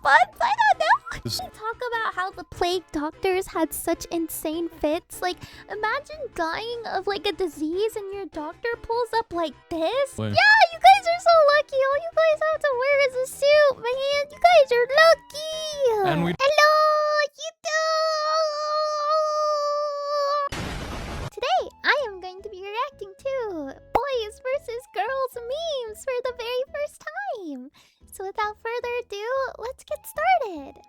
months? I don't know. Talk about how the plague doctors had such insane fits. Like, imagine dying of like a disease and your doctor pulls up like this. Wait. Yeah, you guys are so lucky. All you guys have to wear is a suit, man. You guys are lucky. And we Hello, YouTube. Today, I am going to be reacting to boys versus girls memes for the very first time. So without further ado, let's get started.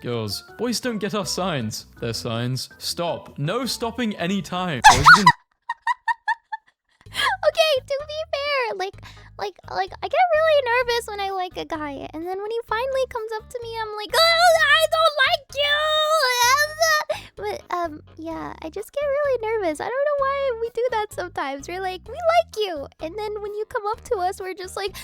Girls, boys don't get our signs. Their signs. Stop. No stopping any time. Okay, to be fair, like I get really nervous when I like a guy, and then when he finally comes up to me, I'm like, oh, I don't like you. But yeah, I just get really nervous. I don't know why we do that sometimes. We're like, we like you, and then when you come up to us, we're just like,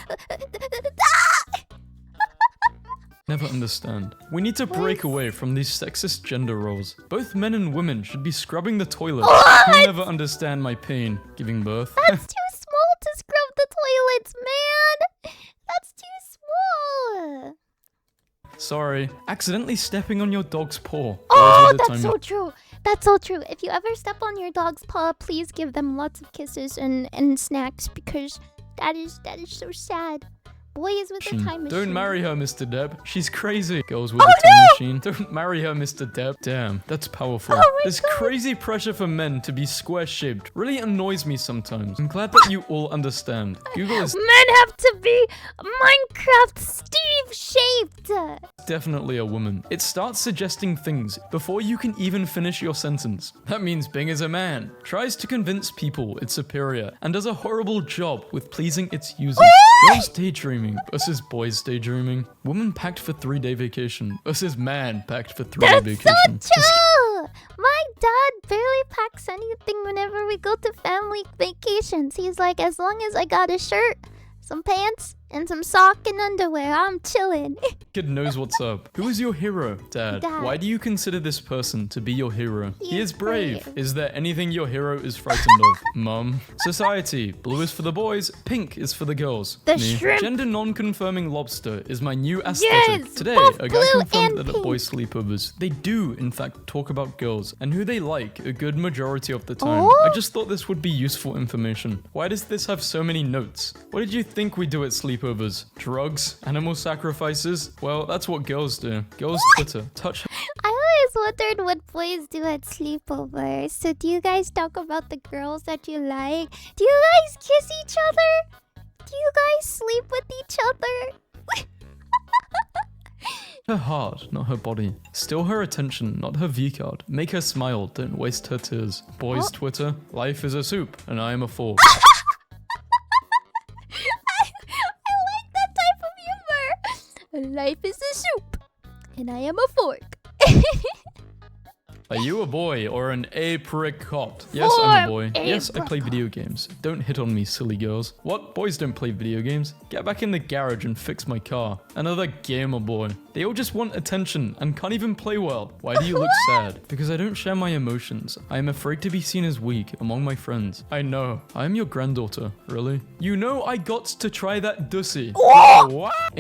Never understand. We need to break away from these sexist gender roles. Both men and women should be scrubbing the toilets. You'll never understand my pain giving birth. That's too small to scrub the toilets, man. That's too small. Sorry, accidentally stepping on your dog's paw. Oh, that's so true. That's so true. If you ever step on your dog's paw, please give them lots of kisses and snacks, because that is so sad. Boys with a time machine. Don't marry her, Mr. Deb. She's crazy. Girls with a time machine. Don't marry her, Mr. Deb. Damn, that's powerful. This crazy pressure for men to be square-shaped really annoys me sometimes. I'm glad that you all understand. Google is Men have to be Minecraft Steve-shaped. definitely a woman. It starts suggesting things before you can even finish your sentence. That means Bing is a man. Tries to convince people it's superior and does a horrible job with pleasing its users. Girls daydreaming versus boys daydreaming. Woman packed for 3-day vacation versus man packed for 3-day vacation. That's so true! My dad barely packs anything whenever we go to family vacations. He's like, as long as I got a shirt, some pants, and some sock and underwear, I'm chilling. Kid knows what's up. Who is your hero, Dad? Why do you consider this person to be your hero? He is brave. Is there anything your hero is frightened of? Mum. Society. Blue is for the boys, pink is for the girls. The shrimp. Gender non-confirming lobster is my new aesthetic. Yes, Today, both a guy blue confirmed and that at pink. boys sleepovers, they do in fact talk about girls and who they like a good majority of the time. Oh? I just thought this would be useful information. Why does this have so many notes? What did you think we do at sleepovers? Drugs? Animal sacrifices? Well, that's what girls do. Girls Twitter. Touch. I always wondered what boys do at sleepovers. So do you guys talk about the girls that you like? Do you guys kiss each other? Do you guys sleep with each other? Her heart, not her body. Steal her attention, not her V-card. Make her smile, don't waste her tears. Boys Twitter. Life is a soup, and I am a fork. Life is a soup, and I am a fork. Are you a boy or an apricot? Yes, I'm a boy. Yes, I play video games. Don't hit on me, silly girls. What? Boys don't play video games? Get back in the garage and fix my car. Another gamer boy. They all just want attention and can't even play well. Why do you look sad? Because I don't share my emotions. I am afraid to be seen as weak among my friends. I know. I am your granddaughter. Really? You know I got to try that dussy. What?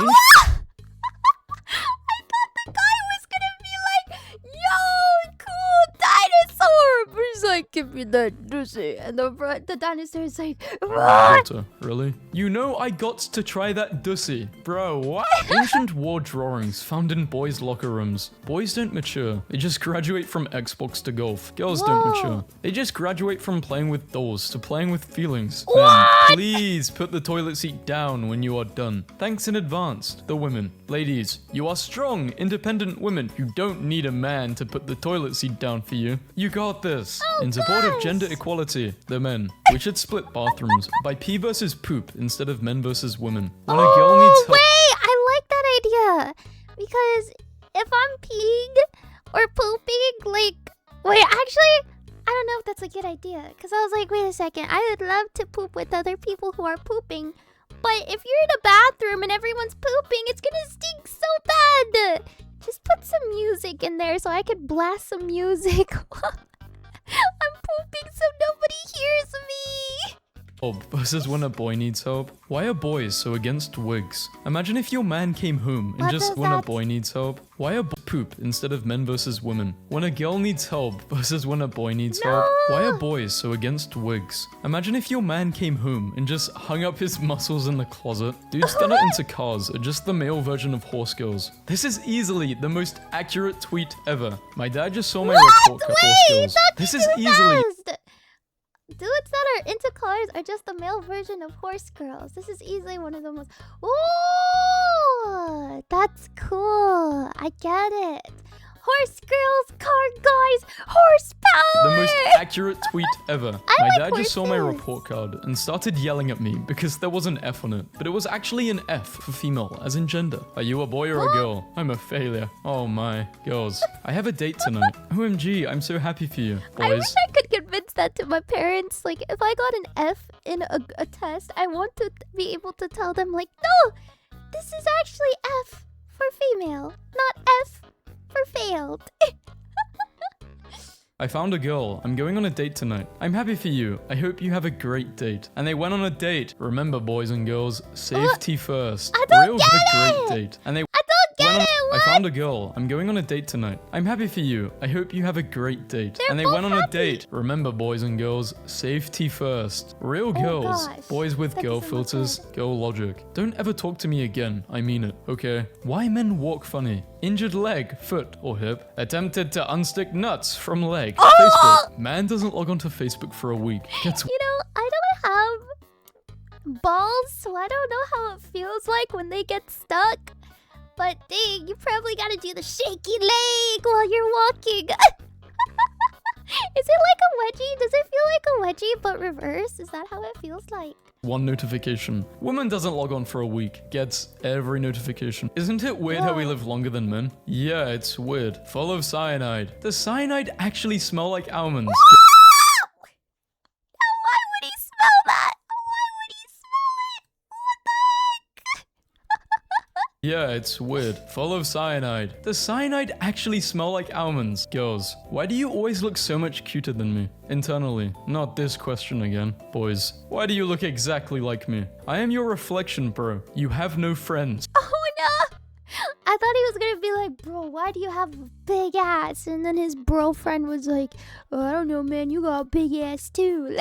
Ain't like, give me that dussy. And the dinosaur is like, what? Really? You know I got to try that dussy. Bro, what? Ancient war drawings found in boys' locker rooms. Boys don't mature. They just graduate from Xbox to golf. Girls don't mature. They just graduate from playing with dolls to playing with feelings. Men, please put the toilet seat down when you are done. Thanks in advance. The women. Ladies, you are strong, independent women. You don't need a man to put the toilet seat down for you. You got this. In support of gender equality, the men, we should split bathrooms by pee versus poop instead of men versus women. When a girl needs help. Wait, I like that idea. Because if I'm peeing or pooping, like, wait, actually, I don't know if that's a good idea. Because I was like, wait a second, I would love to poop with other people who are pooping. But if you're in a bathroom and everyone's pooping, it's gonna stink so bad. Just put some music in there so I could blast some music. I'm pooping so nobody hears me. help versus when a boy needs help. Why are boys so against wigs? Imagine if your man came home and What just is when a that? boy needs help. Why are poop instead of men versus women? When a girl needs help versus when a boy needs help. Why are boys so against wigs? Imagine if your man came home and just hung up his muscles in the closet. Dudes that are into cars are just the male version of horse girls. This is easily the most accurate tweet ever. My dad just saw my report card horse Wait, girls. that's This is too easily fast. Dudes that are into cars are just the male version of horse girls. This is easily one of the most. Ooh, that's cool. I get it. Horse girls, car guys, horsepower. the most accurate tweet ever. My like dad just saw my horses. report card and started yelling at me because there was an F on it, but it was actually an F for female, as in gender. Are you a boy or a girl? I'm a failure. Oh my, girls. I have a date tonight. OMG, I'm so happy for you, I wish boys. I could convince that to my parents. Like, if I got an F in a test, I want to be able to tell them, like, no, this is actually F for female, not F for failed. I found a girl. I'm going on a date tonight. I'm happy for you. I hope you have a great date. And they went on a date. Remember, boys and girls, safety first. I don't Real get good, great it. date. And they I don't get went on- it. I What? found a girl. I'm going on a date tonight. I'm happy for you. I hope you have a great date. They're and they both went on a happy. date. Remember, boys and girls, safety first. Real girls. gosh. Boys with That girl doesn't look filters, girl logic. Don't ever talk to me again. I mean it, okay? Why men walk funny? Injured leg, foot, or hip. Attempted to unstick nuts from leg. Facebook. Man doesn't log onto Facebook for a week. Gets You know, I don't have balls, so I don't know how it feels like when they get stuck. But dang, you probably gotta do the shaky leg while you're walking. Is it like a wedgie? Does it feel like a wedgie but reverse? Is that how it feels like? one notification. Woman doesn't log on for a week. Gets every notification. Isn't it weird how we live longer than men? Yeah, it's weird. Full of cyanide. Does cyanide actually smell like almonds? Why would he smell that? Why would he smell it? Yeah, it's weird. Full of cyanide. Does cyanide actually smell like almonds? Girls, why do you always look so much cuter than me? Internally. Not this question again. Boys, why do you look exactly like me? I am your reflection, bro. You have no friends. Oh no! I thought he was gonna be like, bro, why do you have a big ass? And then his bro friend was like, oh, I don't know, man, you got a big ass too.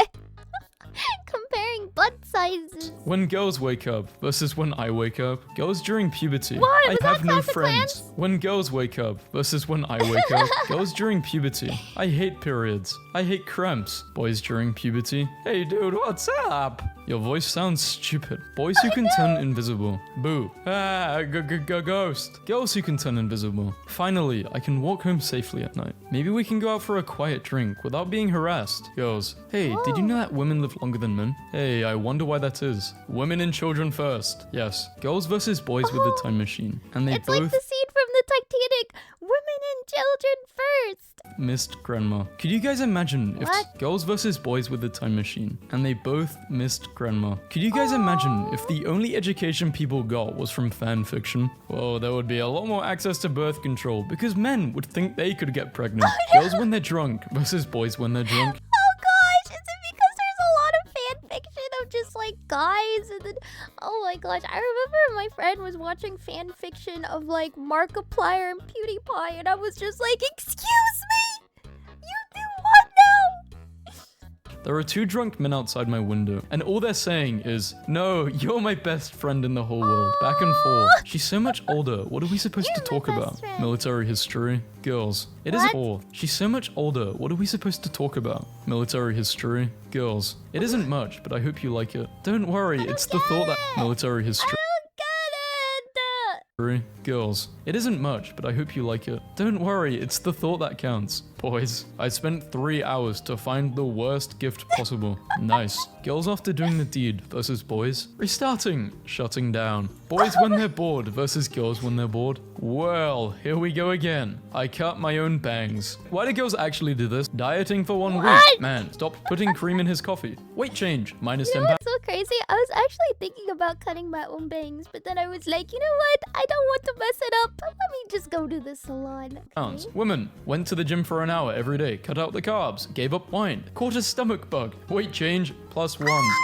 Comparing butt sizes. When girls wake up versus when I wake up. Girls during puberty. What? I Was that have no Clash of friends. Clans? When girls wake up versus when I wake up. Girls during puberty. I hate periods. I hate cramps. Boys during puberty. Hey dude, what's up? Your voice sounds stupid. Boys who can turn invisible. Boo. Ah, ghost. Girls who can turn invisible. Finally, I can walk home safely at night. Maybe we can go out for a quiet drink without being harassed. Girls, hey, did you know that women live longer than men? Hey, I wonder why that is. Women and children first. Yes. Girls versus boys with the time machine. And they It's like both the scene from the Titanic. Women and children first. missed grandma. Could you guys imagine if What? girls versus boys with the time machine and they both missed grandma? Could you guys imagine if the only education people got was from fan fiction? Well, there would be a lot more access to birth control because men would think they could get pregnant. Girls when they're drunk versus boys when they're drunk. Oh gosh, is it because there's a lot of fan fiction of just like guys and then oh my gosh, I remember my friend was watching fan fiction of like Markiplier and PewDiePie and I was just like, excuse me? You do what now? There are two drunk men outside my window, and all they're saying is, no, you're my best friend in the whole world. Back and forth. She's so much older. What are we supposed to You're my talk best about? friend. Military history? Girls. It What? isn't all. She's so much older. What are we supposed to talk about? Military history? Girls. It isn't much, but I hope you like it. Don't worry, it's the thought that... Military history. Girls. It isn't much, but I hope you like it. Don't worry, it's the thought that counts. Boys, I spent 3 hours to find the worst gift possible. Nice. Girls after doing the deed versus boys. Restarting. Shutting down. Boys when they're bored versus girls when they're bored. Well, here we go again. I cut my own bangs. Why do girls actually do this? Dieting for 1 week. What? Man, stop putting cream in his coffee. Weight change. Minus 10 You know pounds. what's so crazy? I was actually thinking about cutting my own bangs, but then I was like, you know what? I don't want to mess it up. Let me just go go to the salon. Okay. Women went to the gym for an hour every day, cut out the carbs, gave up wine, caught a stomach bug, weight change +1.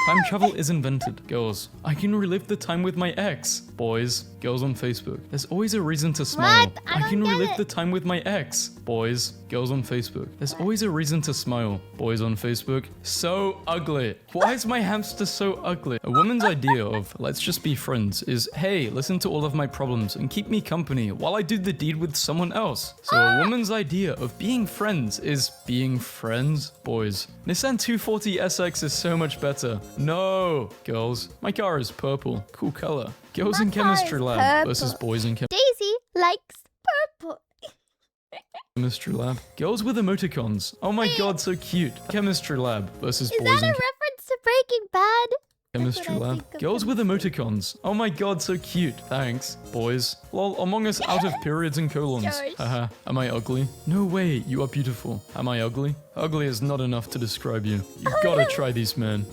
Time travel is invented. Girls, I can relive the time with my ex. Boys, girls on Facebook. There's always a reason to smile. What? I can don't get relive it. the time with my ex. Boys, girls on Facebook. There's always a reason to smile. Boys on Facebook. So ugly. Why is my hamster so ugly? A woman's idea of let's just be friends is, hey, listen to all of my problems and keep me company while I do the deed with someone else. So a woman's idea of being friends is being friends. Boys, Nissan 240 SX is so much better. No, girls, my car is purple. Cool color. Girls in My car chemistry is lab versus purple. boys in Daisy likes purple. chemistry lab. Girls with emoticons. Oh my god, so cute. Chemistry lab versus Is boys that a in reference to Breaking Bad? chemistry what I lab. think of Girls with emoticons. Oh my god, so cute. Thanks. Boys. Lol, Among Us out of periods and colons. Josh. Haha. Am I ugly? No way, you are beautiful. Am I ugly? Ugly is not enough to describe you. You've gotta try these, man.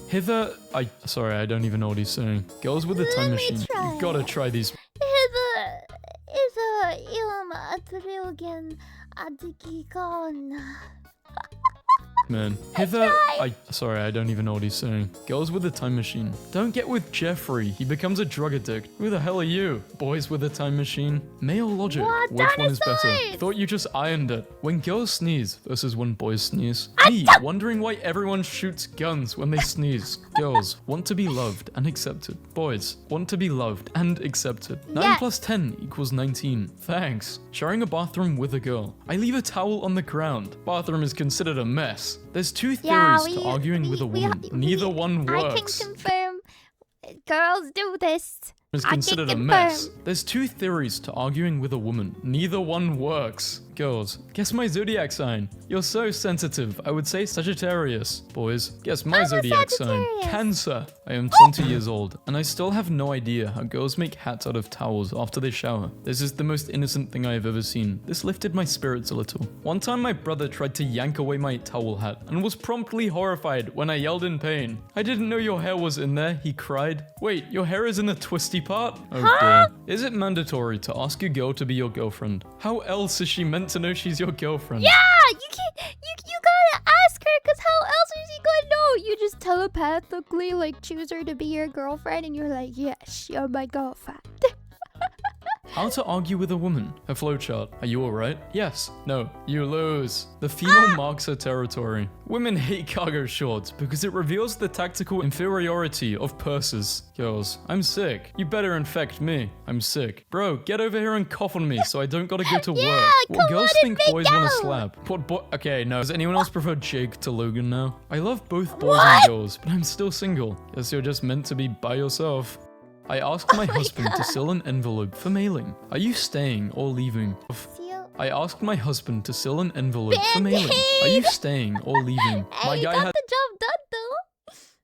Sorry, I don't even know what he's saying. Girls with a time Let me machine. try. You've gotta try these. Man. Sorry, I don't even know what he's saying. Girls with a time machine. Don't get with Jeffrey. He becomes a drug addict. Who the hell are you? Boys with a time machine. Male logic. What? Which one is better? Dinosaurs! Thought you just ironed it. When girls sneeze versus when boys sneeze. Me, wondering why everyone shoots guns when they sneeze. Girls want to be loved and accepted. Boys want to be loved and accepted. 9 Yes. plus 10 equals 19. Thanks. Sharing a bathroom with a girl. I leave a towel on the ground. Bathroom is considered a mess. There's two theories to arguing with a woman. Neither one works. I can confirm. Girls do this. Is I can considered a confirm. mess. There's two theories to arguing with a woman. Neither one works. Girls, guess my zodiac sign. You're so sensitive. I would say Sagittarius. Boys, guess my I'm a zodiac sign. Sagittarius. Cancer. I am 20 years old, and I still have no idea how girls make hats out of towels after they shower. This is the most innocent thing I have ever seen. This lifted my spirits a little. One time my brother tried to yank away my towel hat and was promptly horrified when I yelled in pain. I didn't know your hair was in there, he cried. Wait, your hair is in the twisty part? Oh dear. Is it mandatory to ask a girl to be your girlfriend? How else is she meant to know she's your girlfriend? Yeah, you can't. You gotta ask her, cause how else is she gonna know? You just telepathically like choose her to be your girlfriend, and you're like, yes, you're my girlfriend. How to argue with a woman. Her flowchart. Are you alright? Yes. No. You lose. The female marks her territory. Women hate cargo shorts because it reveals the tactical inferiority of purses. Girls, I'm sick. You better infect me. I'm sick. Bro, get over here and cough on me so I don't gotta go to Yeah, work. come What girls on and think make boys wanna out. slap? What boy? Okay, no. Does anyone else prefer Jake to Logan now? I love both boys What? and girls, but I'm still single. Guess you're just meant to be by yourself. I asked my husband to seal an envelope for mailing. Are you staying or leaving? Seal. I asked my husband to seal an envelope for mailing. Are you staying or leaving? My Hey, you guy got has the job done though.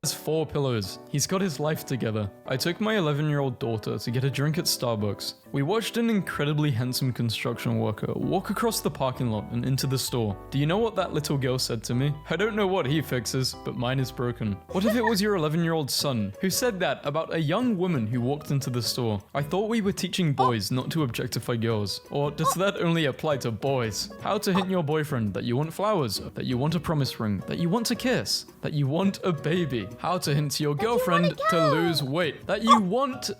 4 pillows. He's got his life together. I took my 11-year-old daughter to get a drink at Starbucks. We watched an incredibly handsome construction worker walk across the parking lot and into the store. Do you know what that little girl said to me? I don't know what he fixes, but mine is broken. What if it was your 11-year-old son who said that about a young woman who walked into the store? I thought we were teaching boys not to objectify girls. Or does that only apply to boys? How to hint your boyfriend that you want flowers, that you want a promise ring, that you want to kiss, that you want a baby. How to hint to your girlfriend to lose weight, that you want,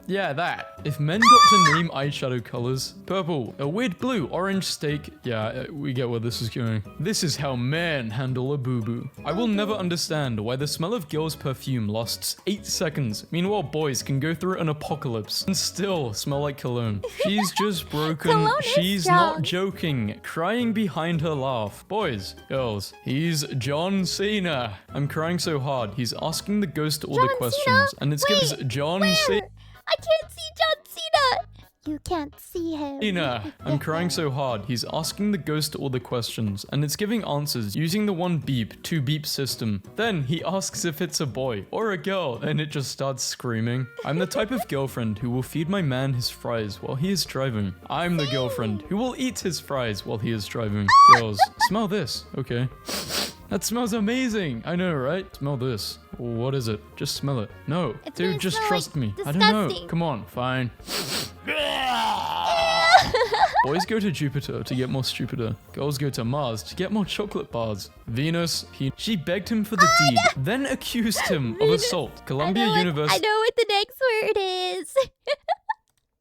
yeah, that. If men got to name eyeshadow colors, purple, a weird blue, orange steak. Yeah, we get where this is going. This is how men handle a boo-boo. I will never understand why the smell of girls' perfume lasts 8 seconds. Meanwhile, boys can go through an apocalypse and still smell like cologne. She's just broken. Cologne is She's strong. not joking. Crying behind her laugh. Boys, girls, he's John Cena. I'm crying so hard. He's asking the ghost all the John questions. Cena? And it's Wait, gives John Where? Cena. I can't see John Cena. You can't see him. I'm crying so hard. He's asking the ghost all the questions, and it's giving answers using the 1 beep, 2 beep system. Then he asks if it's a boy or a girl, and it just starts screaming. I'm the type of girlfriend who will feed my man his fries while he is driving. I'm the girlfriend who will eat his fries while he is driving. Girls, smell this. Okay. That smells amazing. I know, right? Smell this. What is it? Just smell it. No. It's Dude, gonna just smell trust like me. I don't know. disgusting. Come on. Fine. Boys go to Jupiter to get more stupider. Girls go to Mars to get more chocolate bars. Venus, she begged him for the deed, then accused him of assault. Columbia University. I know what the next word is.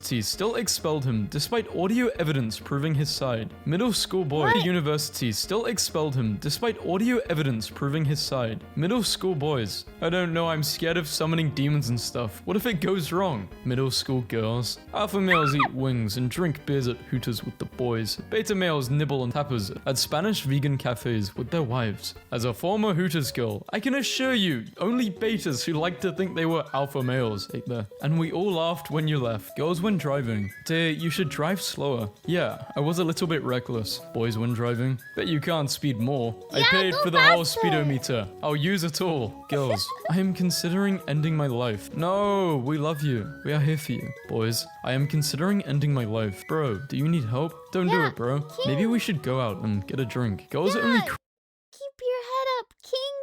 Still expelled him despite audio evidence proving his side. Middle school boy. University still expelled him despite audio evidence proving his side. Middle school boys. I don't know, I'm scared of summoning demons and stuff. What if it goes wrong? Middle school girls. Alpha males eat wings and drink beers at Hooters with the boys. Beta males nibble on tapas at Spanish vegan cafes with their wives. As a former Hooters girl, I can assure you, only betas who like to think they were alpha males ate there. And we all laughed when you left. Girls when driving. Dear, you should drive slower. Yeah, I was a little bit reckless. Boys when driving. Bet you can't speed more. I paid for the whole speedometer. I'll use it all. Girls, I am considering ending my life. No, we love you. We are here for you. Boys, I am considering ending my life. Bro, do you need help? Don't do it, bro. Maybe we should go out and get a drink. Girls only Keep your head up, King.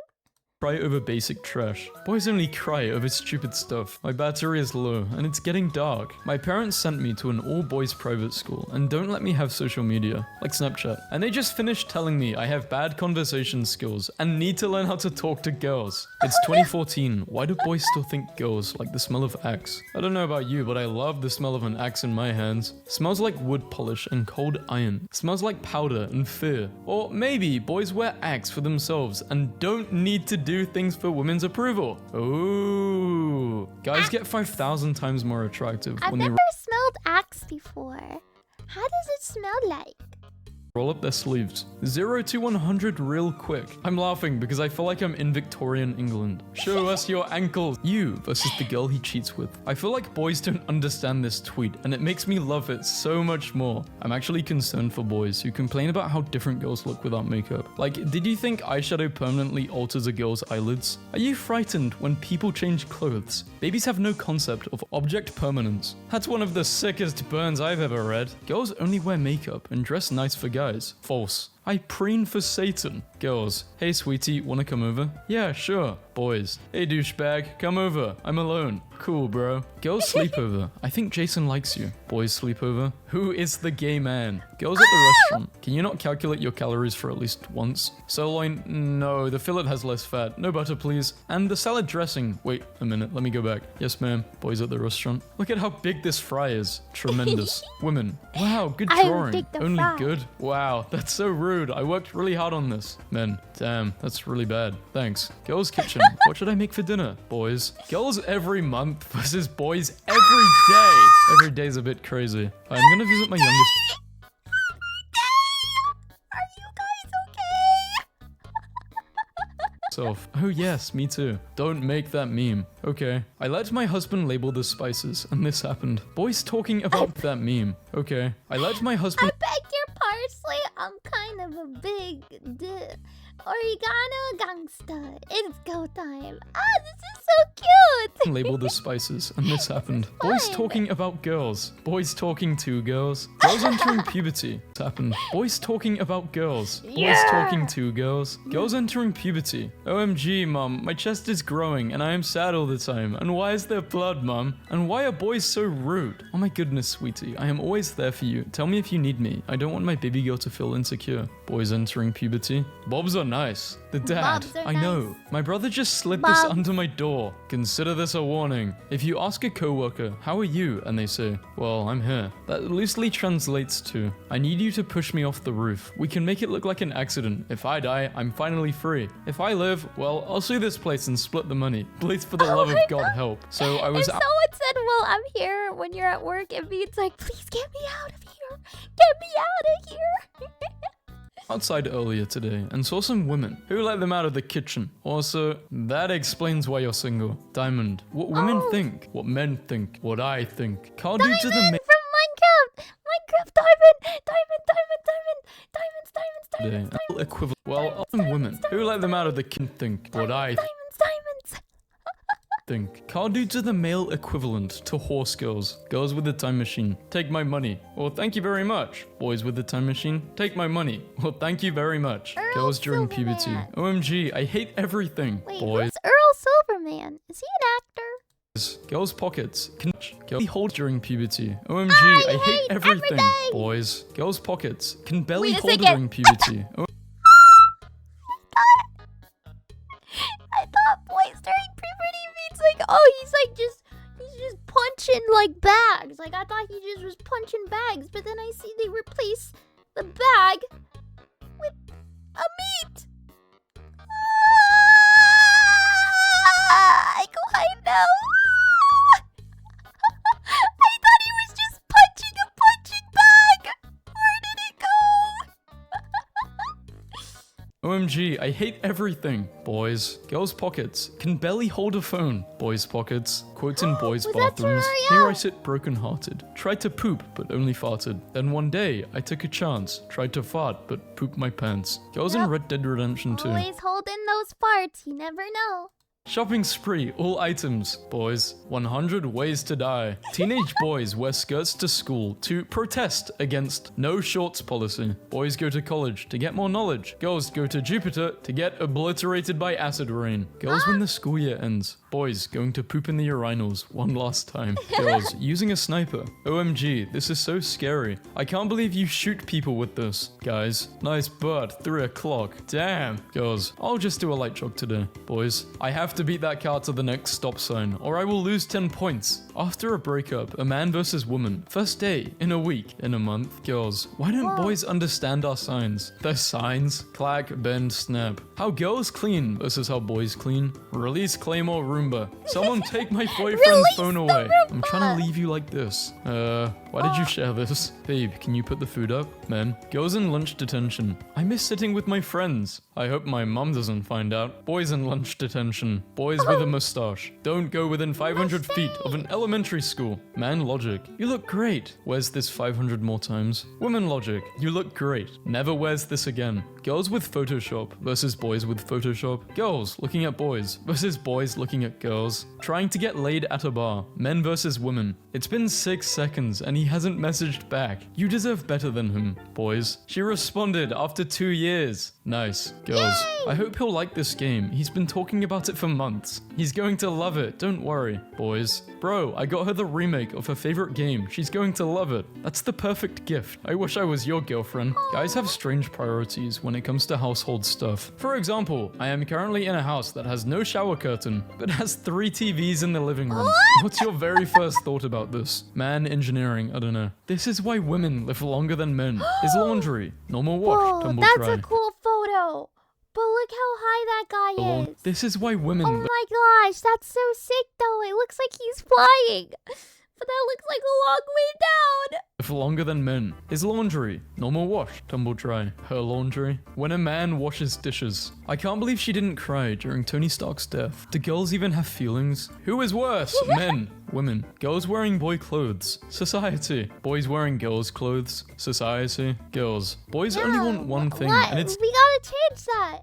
cry over basic trash. Boys only cry over stupid stuff. My battery is low and it's getting dark. My parents sent me to an all-boys private school and don't let me have social media, like Snapchat. And they just finished telling me I have bad conversation skills and need to learn how to talk to girls. It's 2014. Why do boys still think girls like the smell of axe? I don't know about you, but I love the smell of an axe in my hands. Smells like wood polish and cold iron. Smells like powder and fear. Or maybe boys wear axe for themselves and don't need to do things for women's approval. Ooh. Guys get 5,000 times more attractive I've when they never smelled axe before. How does it smell like? roll up their sleeves. 0 to 100 real quick. I'm laughing because I feel like I'm in Victorian England. Show us your ankles. You versus the girl he cheats with. I feel like boys don't understand this tweet and it makes me love it so much more. I'm actually concerned for boys who complain about how different girls look without makeup. Like, did you think eyeshadow permanently alters a girl's eyelids? Are you frightened when people change clothes? Babies have no concept of object permanence. That's one of the sickest burns I've ever read. Girls only wear makeup and dress nice for guys. False. I preen for Satan. Girls, hey sweetie, wanna come over? Yeah, sure. Boys, hey douchebag, come over. I'm alone. Cool, bro. Girls sleepover. I think Jason likes you. Boys sleepover. Who is the gay man? Girls at the restaurant. Can you not calculate your calories for at least once? Sirloin? No, the fillet has less fat. No butter, please. And the salad dressing. Wait a minute, let me go back. Yes, ma'am. Boys at the restaurant. Look at how big this fry is. Tremendous. Women. Wow, good drawing. Only fry. good? Wow, that's so rude. I worked really hard on this. Men. Damn, that's really bad. Thanks. Girls' kitchen. What should I make for dinner? Boys. Girls every month versus boys every day. Every day's a bit crazy. I'm gonna visit my youngest. Are you guys okay? Self. Oh yes, me too. Don't make that meme. Okay. I let my husband label the spices, and this happened. Boys talking about that meme. Okay. I let my husband. I beg your parsley. I'm kind of a big oregano gangsta. It's go time. Ah, this is so cute. Label the spices, and this happened. Boys talking about girls. Boys talking to girls. Girls entering puberty. This happened. Boys talking about girls. Boys talking to girls. Girls entering puberty. OMG, mom, my chest is growing, and I am sad all the time. And why is there blood, mom? And why are boys so rude? Oh my goodness, sweetie, I am always there for you. Tell me if you need me. I don't want my baby girl to feel insecure. Boys entering puberty. Bobs are nice. The dad. Bobs are I know. My brother just slid this under my door. Consider this a warning. If you ask a coworker, how are you? And they say, well, I'm here. That loosely translates to, I need you to push me off the roof. We can make it look like an accident. If I die, I'm finally free. If I live, well, I'll sue this place and split the money. Please, for the love of God, help. So I was If someone said, well, I'm here when you're at work, it means like, please get me out of here. Get me out of here. outside earlier today and saw some women. Who let them out of the kitchen? Also, that explains why you're single. Diamond, what women think, what men think, what I think. Carl due to the From Minecraft! Minecraft diamond! equivalent. Well, often women. Who let them out of the kitchen think, what I Diamonds! think. Carl dudes are the male equivalent to horse girls. Girls with the time machine, take my money. Well, thank you very much. Boys with the time machine, take my money. Well, thank you very much. Girls during puberty. OMG, I hate everything. Wait, Boys. who's Earl Silverman? Is he an actor? Girls' pockets can barely hold during puberty. OMG, I hate everything. Boys, girls' pockets can barely hold during puberty. I thought boys during puberty means like, oh, he's just punching like bags. Like I thought he just was punching bags, but then I see they replace the bag with a meat. I know. I thought he was just punching a punching bag. Where did it go? OMG, I hate everything. Boys, girls' pockets can barely hold a phone. Boys' pockets, quotes in boys' Was that bathrooms. Terraria? Here I sit broken-hearted. Tried to poop, but only farted. Then one day, I took a chance. Tried to fart, but pooped my pants. Girls in Yep. Red Dead Redemption 2. Always hold in those farts. You never know. Shopping spree, all items. Boys, 100 ways to die. Teenage boys wear skirts to school to protest against no shorts policy. Boys go to college to get more knowledge. Girls go to Jupiter to get obliterated by acid rain. Girls when the school year ends. Boys going to poop in the urinals one last time. Girls using a sniper. OMG, this is so scary. I can't believe you shoot people with this. Guys, nice bird, 3 o'clock. Damn. Girls, I'll just do a light jog today. Boys, I have to beat that car to the next stop sign, or I will lose 10 points. After a breakup, a man versus woman. First day, in a week, in a month. Girls, why don't boys understand our signs? Their signs? Clack, bend, snap. How girls clean versus how boys clean. Release Claymore Roomba. Someone take my boyfriend's Release phone the away. I'm Roomba. trying to leave you like this. Why did you share this? Babe, can you put the food up? Men, girls in lunch detention. I miss sitting with my friends. I hope my mum doesn't find out. Boys in lunch detention. Boys with a mustache. Don't go within 500 feet of an elementary school. Man logic. You look great. Wears this 500 more times. Woman logic. You look great. Never wears this again. Girls with Photoshop versus boys with Photoshop. Girls looking at boys versus boys looking at girls. Trying to get laid at a bar. Men versus women. It's been 6 seconds and he hasn't messaged back. You deserve better than him. Boys. She responded after 2 years. Nice. Girls. I hope he'll like this game. He's been talking about it for months. He's going to love it. Don't worry. Boys. Bro, I got her the remake of her favorite game. She's going to love it. That's the perfect gift. I wish I was your girlfriend. Guys have strange priorities when it comes to household stuff. For example, I am currently in a house that has no shower curtain, but has 3 TVs in the living room. What's your very first thought about this? Man engineering, I don't know. This is why women live longer than men. Is laundry. Normal wash, Whoa, tumble that's dry. a cool photo. But look how high that guy is. This is why women Oh my gosh, that's so sick though. It looks like he's flying. But that looks like a long way down. live longer than men. His laundry. Normal wash, tumble dry. Her laundry. When a man washes dishes. I can't believe she didn't cry during Tony Stark's death. Do girls even have feelings? Who is worse? Men. Women. Girls wearing boy clothes. Society. Boys wearing girls' clothes. Society. Girls. Boys only want one thing, What? and it's We gotta change that.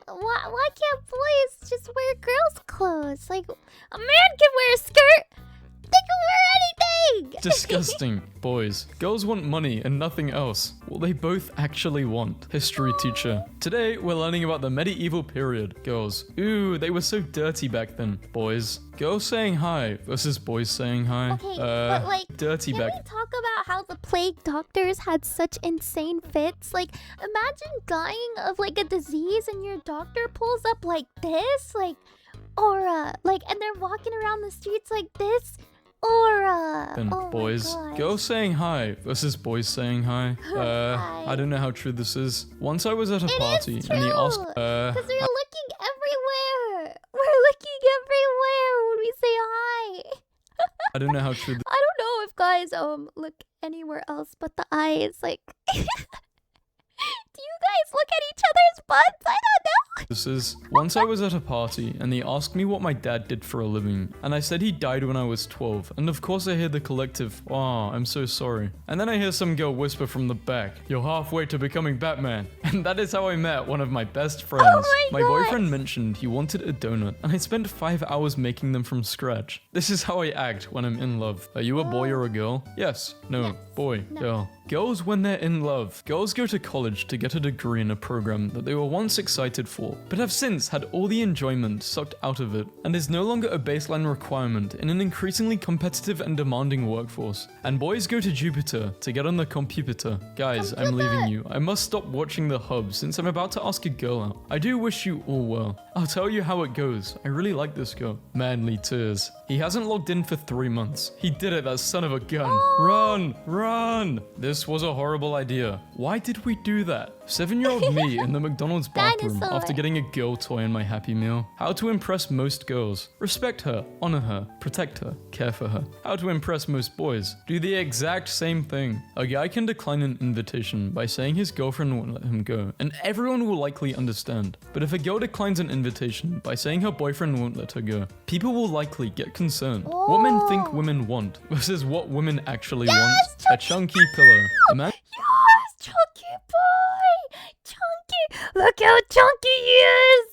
Why can't boys just wear girls' clothes? Like, a man can wear a skirt. They can wear anything. disgusting. Boys. Girls want money and nothing else. Well, they both actually want. History teacher. Today, we're learning about the medieval period. Girls. Ooh, they were so dirty back then. Boys. Girls saying hi versus boys saying hi. Okay, but like, dirty can back. we talk about how the plague doctors had such insane fits? Like, imagine dying of like a disease and your doctor pulls up like this, like, or like, and they're walking around the streets like this, or And oh boys. my gosh. Girls saying hi versus boys saying hi. Hi. I don't know how true this is. Once I was at a It party is and he asked, true, because we're looking everywhere. We're looking everywhere when we say hi. I don't know how true I don't know if guys look anywhere else but the eyes. Like, do you guys look at each other's butts? I don't know. this is. Once I was at a party and he asked me what my dad did for a living, and I said he died when I was 12, and of course I hear the collective, "Oh, I'm so sorry." And then I hear some girl whisper from the back, "You're halfway to becoming Batman." And that is how I met one of my best friends. Oh my boyfriend gosh. mentioned he wanted a donut, and I spent 5 hours making them from scratch. This is how I act when I'm in love. Are you a boy or a girl? Yes. No. Yes. Boy. No. Girl. Girls when they're in love. Girls go to college to get a degree in a program that they were once excited for for, but have since had all the enjoyment sucked out of it, and is no longer a baseline requirement in an increasingly competitive and demanding workforce. And boys go to Jupiter to get on the computer. Guys, I'm leaving you. I must stop watching the hub since I'm about to ask a girl out. I do wish you all well. I'll tell you how it goes. I really like this girl. Manly tears. He hasn't logged in for 3 months. He did it, that son of a gun. Run! Run! This was a horrible idea. Why did we do that? 7-year-old me in the McDonald's bathroom Dinosaur. after getting a girl toy in my Happy Meal. How to impress most girls. Respect her, honor her, protect her, care for her. How to impress most boys. Do the exact same thing. A guy can decline an invitation by saying his girlfriend won't let him go, and everyone will likely understand. But if a girl declines an invitation by saying her boyfriend won't let her go, people will likely get concerned. What men think women want versus what women actually want. A chunky pillow. A man Yes, chunky boy! Chunky! Look how chunky he is!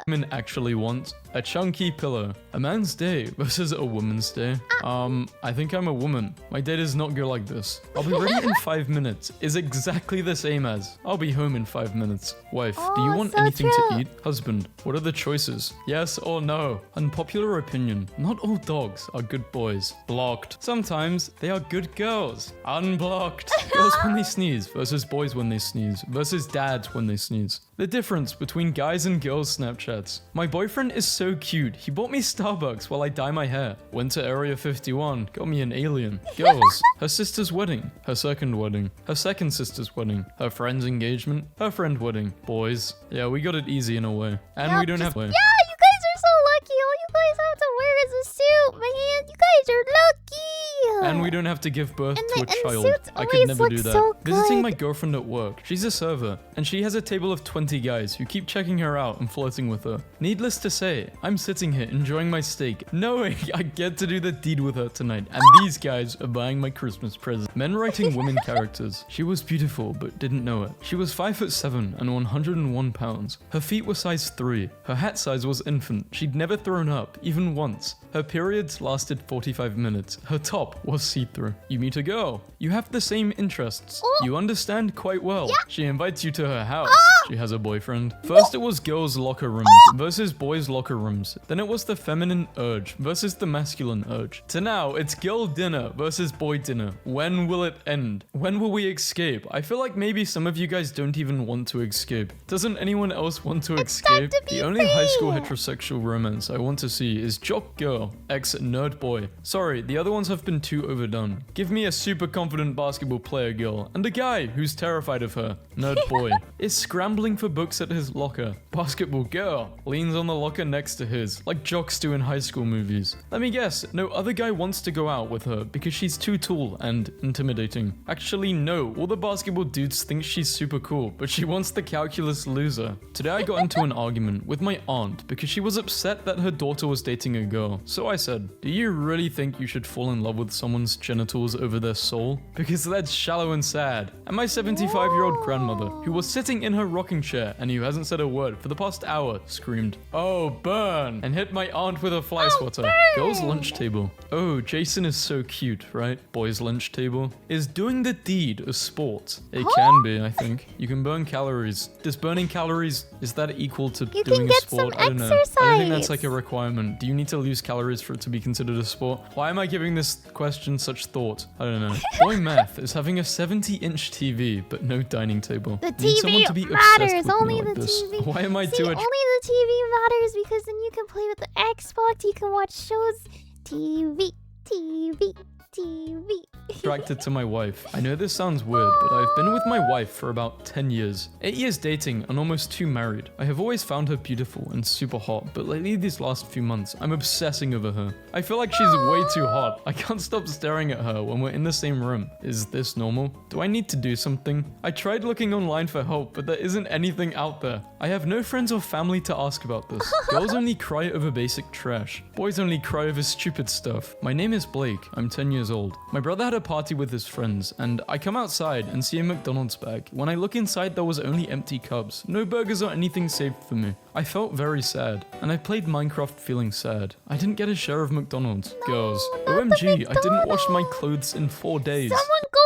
women actually want. A chunky pillow. A man's day versus a woman's day. I think I'm a woman. My day does not go like this. I'll be ready in 5 minutes is exactly the same as I'll be home in 5 minutes. Wife, do you want so anything true. to eat? Husband, what are the choices? Yes or no? Unpopular opinion. Not all dogs are good boys. Blocked. Sometimes they are good girls. Unblocked. Girls when they sneeze versus boys when they sneeze versus dads when they sneeze. The difference between guys and girls Snapchats. My boyfriend is so cute. He bought me Starbucks while I dye my hair. Went to Area 51. Got me an alien. Girls. Her sister's wedding. Her second wedding. Her second sister's wedding. Her friend's engagement. Her friend wedding. Boys. Yeah, we got it easy in a way. And we don't have way. Yeah, you guys are so lucky. All you guys have to wear is a suit, man. You guys are lucky. And we don't have to give birth And to the- a and the child. suits I could always never look do that. so Visiting good. my girlfriend at work. She's a server, and she has a table of 20 guys who keep checking her out and flirting with her. Needless to say, I'm sitting here enjoying my steak, knowing I get to do the deed with her tonight, and these guys are buying my Christmas present. Men writing women characters. She was beautiful, but didn't know it. She was 5'7" and 101 pounds. Her feet were size 3. Her hat size was infant. She'd never thrown up, even once. Her periods lasted 45 minutes. Her top was see-through. You meet a girl. You have the same interests. You understand quite well. She invites you to her house. She has a boyfriend. First it was girls' locker rooms versus boys' locker rooms. Then it was the feminine urge versus the masculine urge. To now, it's girl dinner versus boy dinner. When will it end? When will we escape? I feel like maybe some of you guys don't even want to escape. Doesn't anyone else want to escape? to be The only high school free. heterosexual romance I want to see is jock girl, ex nerd boy. Sorry, the other ones have been too overdone. Give me a super confident basketball player girl and a guy who's terrified of her. Nerd boy is scrambling for books at his locker. Basketball girl leans on the locker next to his, like jocks do in high school movies. Let me guess, no other guy wants to go out with her because she's too tall and intimidating. Actually, no, all the basketball dudes think she's super cool, but she wants the calculus loser. Today I got into an argument with my aunt because she was upset that her daughter was dating a girl. So I said, do you really think you should fall in love with someone's genitals over their soul? Because that's shallow and sad. And my 75-year-old grandmother, who was sitting in her rocking chair and who hasn't said a word for the past hour, screamed, "Oh, burn!" and hit my aunt with a fly swatter. Girls' lunch table. Oh, Jason is so cute, right? Boys' lunch table. Is doing the deed a sport? It can be, I think. You can burn calories. Does burning calories, is that equal to You doing can a get sport? some I don't know. I don't think exercise. that's like a requirement. Do you need to lose calories for it to be considered a sport? Why am I giving this question such thought? I don't know. Boy math is having a 70-inch TV, but no dining table. The Need someone TV to be obsessed matters. with Only me the like this. TV. Why am I See, too only the TV matters because then you can play with the Xbox. You can watch shows. TV, TV, TV. attracted to my wife? I know this sounds weird, but I've been with my wife for about 10 years. 8 years dating and almost 2 married. I have always found her beautiful and super hot, but lately these last few months, I'm obsessing over her. I feel like she's way too hot. I can't stop staring at her when we're in the same room. Is this normal? Do I need to do something? I tried looking online for help, but there isn't anything out there. I have no friends or family to ask about this. Girls only cry over basic trash. Boys only cry over stupid stuff. My name is Blake. I'm 10 years old. My brother had a party with his friends, and I come outside and see a McDonald's bag. When I look inside, there was only empty cups. No burgers or anything saved for me. I felt very sad, and I played Minecraft feeling sad. I didn't get a share of McDonald's. Girls, not the OMG, I didn't wash my McDonald's. clothes in 4 days. Someone go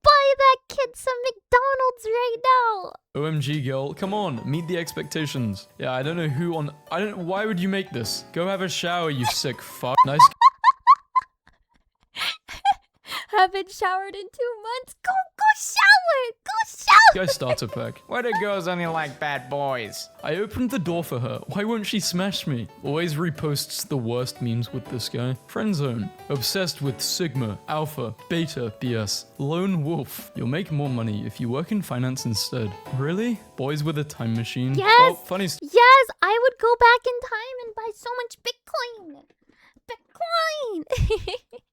buy that kid some McDonald's right now. OMG, girl. Come on, meet the expectations. Yeah, I don't know who on... Why would you make this? Go have a shower, you sick fuck. Nice... Haven't showered in 2 months. Go shower. Go shower. Guy starter pack. Why do girls only like bad boys? I opened the door for her. Why won't she smash me? Always reposts the worst memes with this guy. Friendzone. Obsessed with Sigma, Alpha, Beta, BS. Lone Wolf. You'll make more money if you work in finance instead. Really? Boys with a time machine? Yes. Oh, funny. Yes, I would go back in time and buy so much Bitcoin. Bitcoin.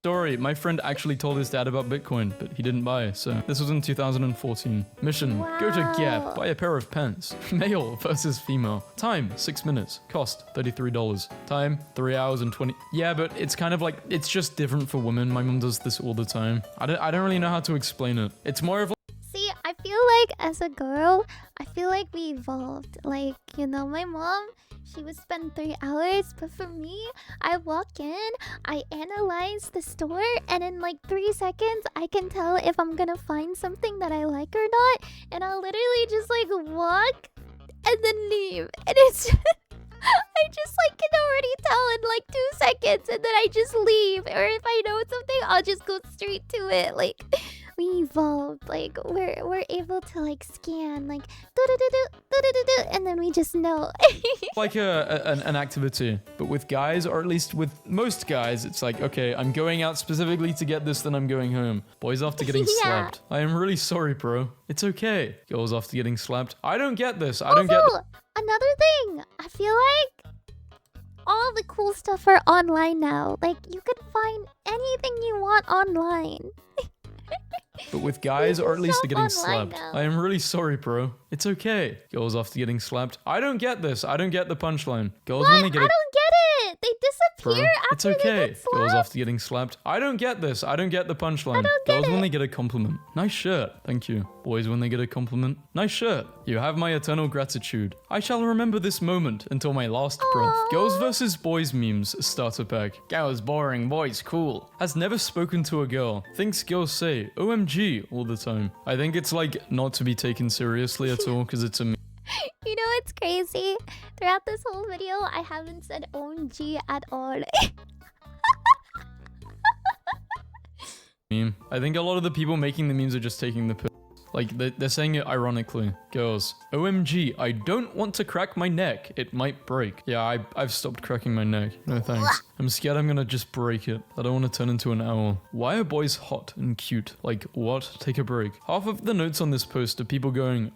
Story. My friend actually told his dad about Bitcoin, but he didn't buy, so this was in 2014. Mission. Go to Gap, buy a pair of pants. Male versus female. Time, 6 minutes. Cost, $33. Time, 3 hours and 20... Yeah, but it's kind of like, it's just different for women. My mom does this all the time. I don't really know how to explain it. It's more of See, I feel like as a girl, I feel like we evolved. Like, you know, my mom, she would spend 3 hours, but for me, I walk in, I analyze the store, and in like 3 seconds, I can tell if I'm gonna find something that I like or not, and I'll literally just like walk and then leave. And it's I just like can already tell in like 2 seconds, and then I just leave. Or if I know something, I'll just go straight to it. Like, we evolved. Like, we're able to like scan like do, and then we just know. like an activity. But with guys, or at least with most guys, it's like, okay, I'm going out specifically to get this, then I'm going home. Boys after getting Yeah. slapped. I am really sorry, bro. It's okay. Girls after getting slapped. I don't get this. I Also, don't get another thing, I feel like all the cool stuff are online now. Like, you can find anything you want online. But with guys, or at least they're getting Stuff online slapped. now. I am really sorry, bro. It's okay. Girls after getting slapped. I don't get this. I don't get the punchline. Girls What? when I they don't get get it. They Bro, disappear it's after okay. they get Girls slapped. after getting slapped. I don't get this. I don't get the punchline. don't get Girls when it. they get a compliment. Nice shirt. Thank you. Boys when they get a compliment. Nice shirt. You have my eternal gratitude. I shall remember this moment until my last breath. Aw. Girls versus boys memes starter pack. Girls boring, boys cool. Has never spoken to a girl. Thinks girls say OMG all the time. I think it's like not to be taken seriously at all because it's a meme. You know what's crazy? Throughout this whole video, I haven't said OMG at all. I think a lot of the people making the memes are just taking the piss. Like, they're saying it ironically. Girls, OMG, I don't want to crack my neck. It might break. Yeah, I've stopped cracking my neck. No thanks. I'm scared I'm gonna just break it. I don't want to turn into an owl. Why are boys hot and cute? Like, what? Take a break. Half of the notes on this post are people going,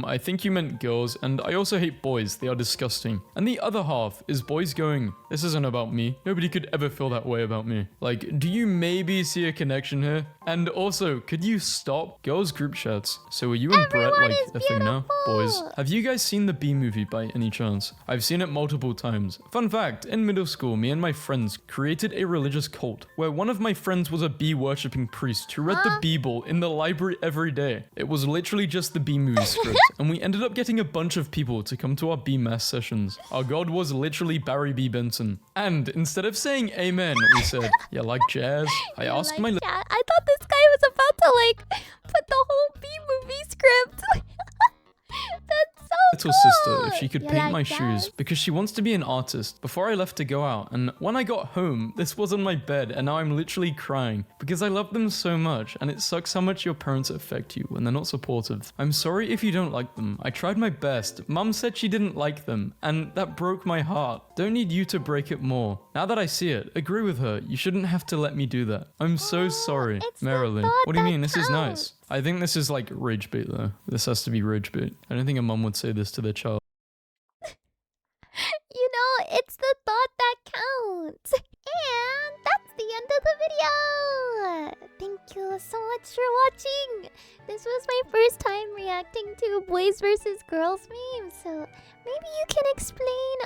I think you meant girls, and I also hate boys. They are disgusting. And the other half is boys going, this isn't about me. Nobody could ever feel that way about me. Like, do you maybe see a connection here? And also, could you stop? Girls group chats. So are you and Brett Everyone like is a thing now? Boys. beautiful. Have you guys seen the Bee Movie by any chance? I've seen it multiple times. Fun fact, in middle school, me and my friends created a religious cult where one of my friends was a bee worshipping priest who read the Bible in the library every day. It was literally just the Bee Movie script, and we ended up getting a bunch of people to come to our Bee Mass sessions. Our god was literally Barry B. Benson. And instead of saying amen, we said, yeah, like jazz? I asked Like my that. I thought this guy was about to like put the whole B-movie script. That's so little cool. sister if she could You paint like my that? shoes because she wants to be an artist before I left to go out. And when I got home, this was on my bed and now I'm literally crying because I love them so much and it sucks how much your parents affect you when they're not supportive. I'm sorry if you don't like them. I tried my best. Mum said she didn't like them and that broke my heart. Don't need you to break it more. Now that I see it, agree with her. You shouldn't have to let me do that. I'm so sorry. it's the Merrily. thought What do you that mean? This is nice. counts. I think this is like rage bait though. This has to be rage bait. I don't think a mum would say this to their child. You know, it's the thought that counts. And that's the end of the video. Thank you so much for watching. This was my first time reacting to boys versus girls memes. So maybe you can explain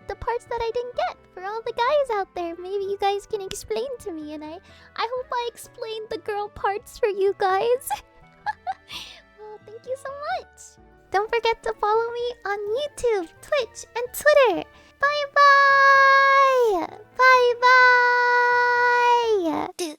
the parts that I didn't get for all the guys out there. Maybe you guys can explain to me, and I hope I explained the girl parts for you guys. Well, thank you so much. Don't forget to follow me on YouTube, Twitch, and Twitter. Bye bye! Bye bye!